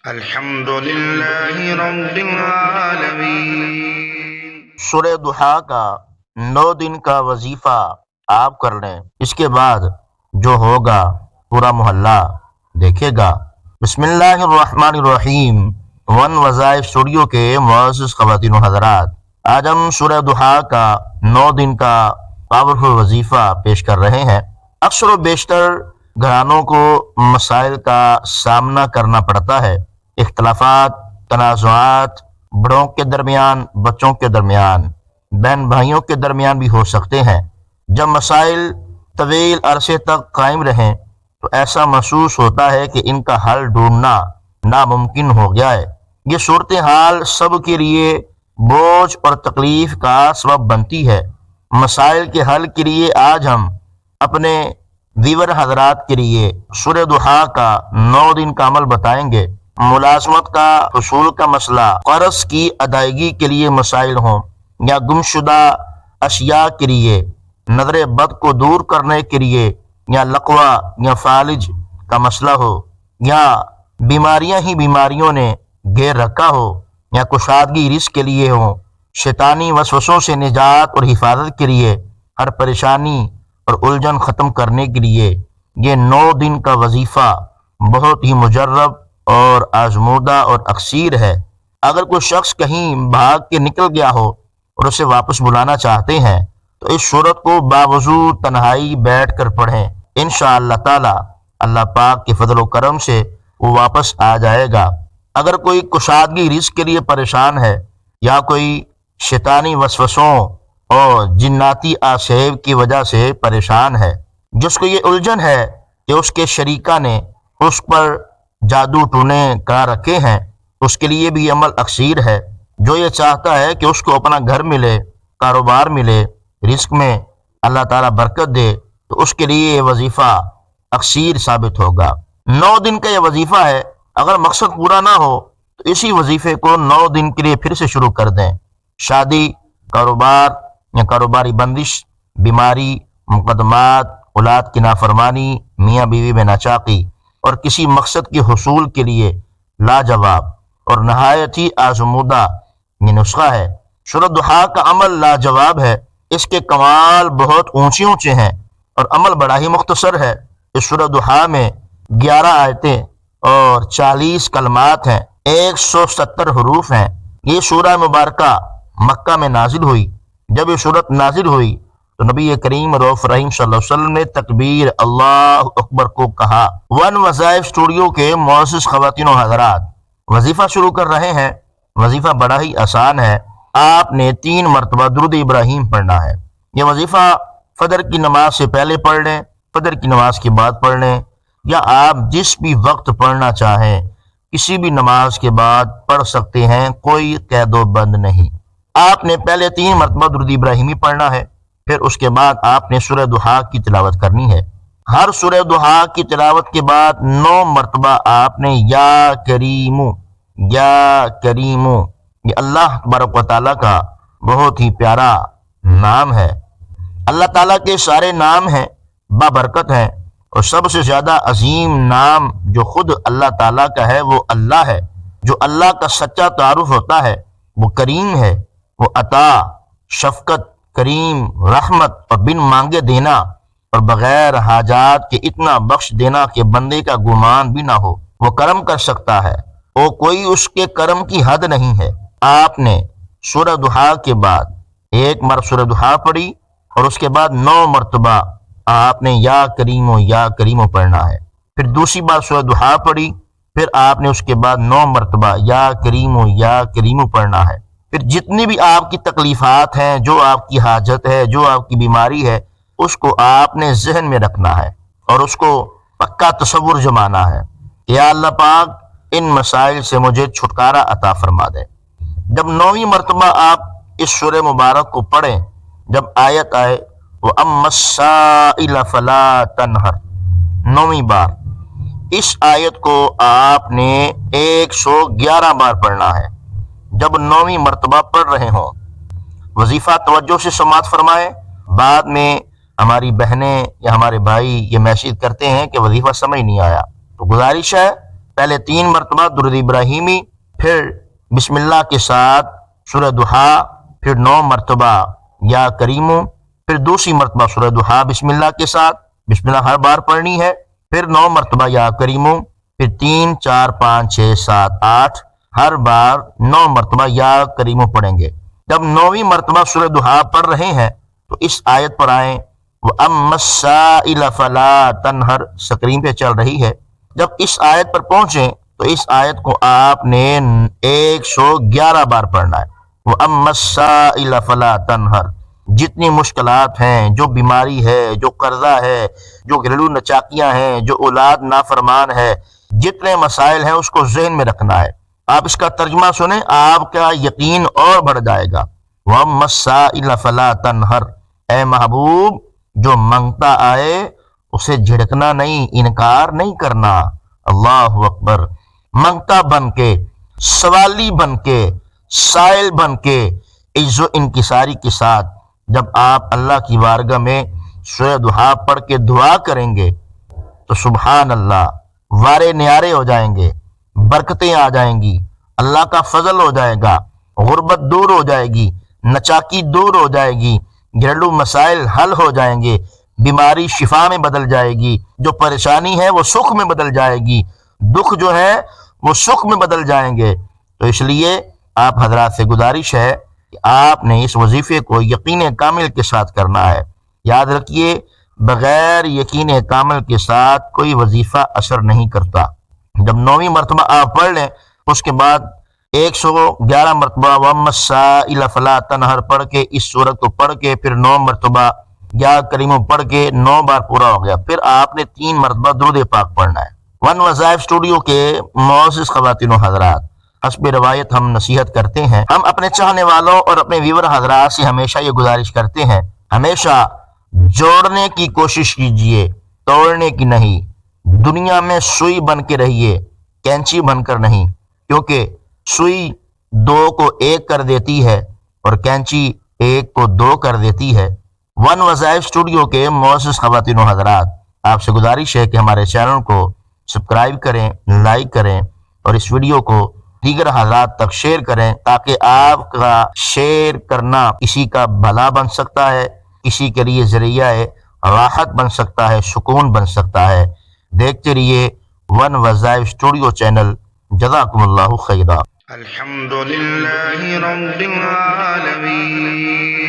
الحمد للہ رب العالمین۔ سورہ ضحیٰ کا 9 دن کا وظیفہ آپ کر لیں، اس کے بعد جو ہوگا پورا محلہ دیکھے گا۔ بسم اللہ الرحمن الرحیم۔ ون وظائف اسٹوڈیو کے معزز خواتین و حضرات، آج ہم سورہ ضحیٰ کا 9 دن کا پاورفل وظیفہ پیش کر رہے ہیں۔ اکثر و بیشتر گھرانوں کو مسائل کا سامنا کرنا پڑتا ہے، اختلافات، تنازعات، بڑوں کے درمیان، بچوں کے درمیان، بہن بھائیوں کے درمیان بھی ہو سکتے ہیں۔ جب مسائل طویل عرصے تک قائم رہیں تو ایسا محسوس ہوتا ہے کہ ان کا حل ڈھونڈنا ناممکن ہو گیا ہے۔ یہ صورتحال سب کے لیے بوجھ اور تکلیف کا سبب بنتی ہے۔ مسائل کے حل کے لیے آج ہم اپنے ویور حضرات کے لیے سورہ ضحیٰ کا 9 دن کا عمل بتائیں گے۔ ملازمت کا حصول کا مسئلہ، قرض کی ادائیگی کے لیے مسائل ہوں، یا گمشدہ اشیاء کے لیے، نظر بد کو دور کرنے کے لیے، یا لقوہ یا فالج کا مسئلہ ہو، یا بیماریاں ہی بیماریوں نے گھیر رکھا ہو، یا کشادگی رزق کے لیے ہو، شیطانی وسوسوں سے نجات اور حفاظت کے لیے، ہر پریشانی اور الجھن ختم کرنے کے لیے یہ 9 دن کا وظیفہ بہت ہی مجرب اور آزمودہ اور اکثیر ہے۔ اگر کوئی شخص کہیں بھاگ کے نکل گیا ہو اور اسے واپس بلانا چاہتے ہیں تو اس صورت کو باوضو تنہائی بیٹھ کر پڑھیں، انشاءاللہ تعالی اللہ پاک کے فضل و کرم سے وہ واپس آ جائے گا۔ اگر کوئی کشادگی رزق کے لیے پریشان ہے، یا کوئی شیطانی وسوسوں اور جناتی آسیب کی وجہ سے پریشان ہے، جس کو یہ الجھن ہے کہ اس کے شریکہ نے اس پر جادو ٹونے کرا رکھے ہیں، اس کے لیے بھی عمل اکثیر ہے۔ جو یہ چاہتا ہے کہ اس کو اپنا گھر ملے، کاروبار ملے، رزق میں اللہ تعالیٰ برکت دے، تو اس کے لیے یہ وظیفہ اکثیر ثابت ہوگا۔ 9 دن کا یہ وظیفہ ہے۔ اگر مقصد پورا نہ ہو تو اسی وظیفے کو 9 دن کے لیے پھر سے شروع کر دیں۔ شادی، کاروبار یا کاروباری بندش، بیماری، مقدمات، اولاد کی نافرمانی، میاں بیوی میں ناچاقی اور کسی مقصد کے حصول کے لیے لاجواب اور نہایت ہی آزمودہ یہ نسخہ ہے۔ سورہ ضحیٰ کا عمل لاجواب ہے، اس کے کمال بہت اونچے اونچے ہیں اور عمل بڑا ہی مختصر ہے۔ اس سورہ ضحیٰ میں 11 آیتیں اور 40 کلمات ہیں، 170 حروف ہیں۔ یہ سورہ مبارکہ مکہ میں نازل ہوئی۔ جب یہ سورت نازل ہوئی تو نبی کریم رؤوف رحیم صلی اللہ علیہ وسلم نے تکبیر اللہ اکبر کو کہا۔ ون وظائف اسٹوڈیو کے معزز خواتین و حضرات، وظیفہ شروع کر رہے ہیں۔ وظیفہ بڑا ہی آسان ہے۔ آپ نے 3 مرتبہ درود ابراہیم پڑھنا ہے۔ یہ وظیفہ فجر کی نماز سے پہلے پڑھ لیں، فجر کی نماز کے بعد پڑھ لیں، یا آپ جس بھی وقت پڑھنا چاہیں کسی بھی نماز کے بعد پڑھ سکتے ہیں، کوئی قید و بند نہیں۔ آپ نے پہلے 3 مرتبہ درود ابراہیمی پڑھنا ہے، پھر اس کے بعد آپ نے سورہ ضحیٰ کی تلاوت کرنی ہے۔ ہر سورہ ضحیٰ کی تلاوت کے بعد 9 مرتبہ آپ نے یا کریمو، یا کریمو، یہ اللہ تبارک و تعالیٰ کا بہت ہی پیارا نام ہے۔ اللہ تعالیٰ کے سارے نام ہیں، بابرکت ہیں، اور سب سے زیادہ عظیم نام جو خود اللہ تعالیٰ کا ہے وہ اللہ ہے۔ جو اللہ کا سچا تعارف ہوتا ہے وہ کریم ہے۔ وہ عطا، شفقت، کریم، رحمت اور بن مانگے دینا اور بغیر حاجات کے اتنا بخش دینا کہ بندے کا گمان بھی نہ ہو وہ کرم کر سکتا ہے، اور کوئی اس کے کرم کی حد نہیں ہے۔ آپ نے سورہ ضحیٰ کے بعد 1 مرتبہ سورہ ضحیٰ پڑھی اور اس کے بعد 9 مرتبہ آپ نے یا کریمو پڑھنا ہے۔ پھر دوسری بار سورہ ضحیٰ پڑھی، پھر آپ نے اس کے بعد 9 مرتبہ یا کریمو پڑھنا ہے۔ پھر جتنی بھی آپ کی تکلیفات ہیں، جو آپ کی حاجت ہے، جو آپ کی بیماری ہے، اس کو آپ نے ذہن میں رکھنا ہے اور اس کو پکا تصور جمانا ہے کہ یا اللہ پاک ان مسائل سے مجھے چھٹکارا عطا فرما دے۔ جب 9ویں مرتبہ آپ اس سورہ مبارک کو پڑھیں، جب آیت آئے وَأَمَّا السَّائِلَ فَلَا تَنْهَرْ، 9ویں بار اس آیت کو آپ نے 111 بار پڑھنا ہے۔ جب 9ویں مرتبہ پڑھ رہے ہوں، وظیفہ توجہ سے سماعت فرمائیں۔ بعد میں ہماری بہنیں یا ہمارے بھائی یہ میسیج کرتے ہیں کہ وظیفہ سمجھ نہیں آیا، تو گزارش ہے پہلے 3 مرتبہ درود ابراہیمی، پھر بسم اللہ کے ساتھ سورہ ضحیٰ، پھر 9 مرتبہ یا کریمو، پھر دوسری مرتبہ سورہ ضحیٰ بسم اللہ کے ساتھ، بسم اللہ ہر بار پڑھنی ہے، پھر 9 مرتبہ یا کریمو، پھر 3 4 5 6 7 8 ہر بار 9 مرتبہ یا کریمو پڑھیں گے۔ جب 9ویں مرتبہ سورہ ضحیٰ پڑھ رہے ہیں تو اس آیت پر آئیں، وَأَمَّا السَّائِلَ فَلَا تَنْهَرْ، سکرین پہ چل رہی ہے۔ جب اس آیت پر پہنچیں تو اس آیت کو آپ نے 111 بار پڑھنا ہے۔ وَأَمَّا السَّائِلَ فَلَا تَنْهَرْ، جتنی مشکلات ہیں، جو بیماری ہے، جو قرضہ ہے، جو گھریلو نچاکیاں ہیں، جو اولاد نافرمان ہے، جتنے مسائل ہیں اس کو ذہن میں رکھنا ہے۔ آپ اس کا ترجمہ سنیں، آپ کا یقین اور بڑھ جائے گا۔ وَأَمَّا السَّائِلَ فَلَا تَنْهَرْ، اے محبوب جو منگتا آئے اسے جھڑکنا نہیں، انکار نہیں کرنا۔ اللہ اکبر، منگتا بن کے، سوالی بن کے، سائل بن کے، عز و انکساری کے ساتھ جب آپ اللہ کی بارگاہ میں سورہ ضحیٰ پڑھ کے دعا کریں گے تو سبحان اللہ، وارے نیارے ہو جائیں گے، برکتیں آ جائیں گی، اللہ کا فضل ہو جائے گا، غربت دور ہو جائے گی، نچاکی دور ہو جائے گی، گھریلو مسائل حل ہو جائیں گے، بیماری شفا میں بدل جائے گی، جو پریشانی ہے وہ سکھ میں بدل جائے گی، دکھ جو ہے وہ سکھ میں بدل جائیں گے۔ تو اس لیے آپ حضرات سے گزارش ہے کہ آپ نے اس وظیفے کو یقین کامل کے ساتھ کرنا ہے۔ یاد رکھیے، بغیر یقین کامل کے ساتھ کوئی وظیفہ اثر نہیں کرتا۔ جب 9ویں مرتبہ آپ پڑھ لیں اس کے بعد 111 مرتبہ وَأَمَّا السَّائِلَ فَلَا تَنْهَرْ پڑھ کے اس سورت کو پڑھ کے پھر 9 مرتبہ یا کریموں پڑھ کے 9 بار پورا ہو گیا۔ پھر آپ نے 3 مرتبہ درود پاک پڑھنا ہے۔ ون وظائف اسٹوڈیو کے معزز خواتین و حضرات، حسب روایت ہم نصیحت کرتے ہیں، ہم اپنے چاہنے والوں اور اپنے ویور حضرات سے ہمیشہ یہ گزارش کرتے ہیں، ہمیشہ جوڑنے کی کوشش کیجئے، توڑنے کی نہیں۔ دنیا میں سوئی بن کے رہیے، کینچی بن کر نہیں، کیونکہ سوئی 2 کو 1 کر دیتی ہے اور کینچی 1 کو 2 کر دیتی ہے۔ ون وظائف اسٹوڈیو کے معزز خواتین و حضرات، آپ سے گزارش ہے کہ ہمارے چینل کو سبسکرائب کریں، لائک کریں اور اس ویڈیو کو دیگر حضرات تک شیئر کریں، تاکہ آپ کا شیئر کرنا کسی کا بھلا بن سکتا ہے، کسی کے لیے ذریعہ راحت بن سکتا ہے، سکون بن سکتا ہے۔ دیکھتے رہیے ون وظائف اسٹوڈیو چینل۔ جزاکم اللہ خیرا۔ الحمد للہ رب العالمین۔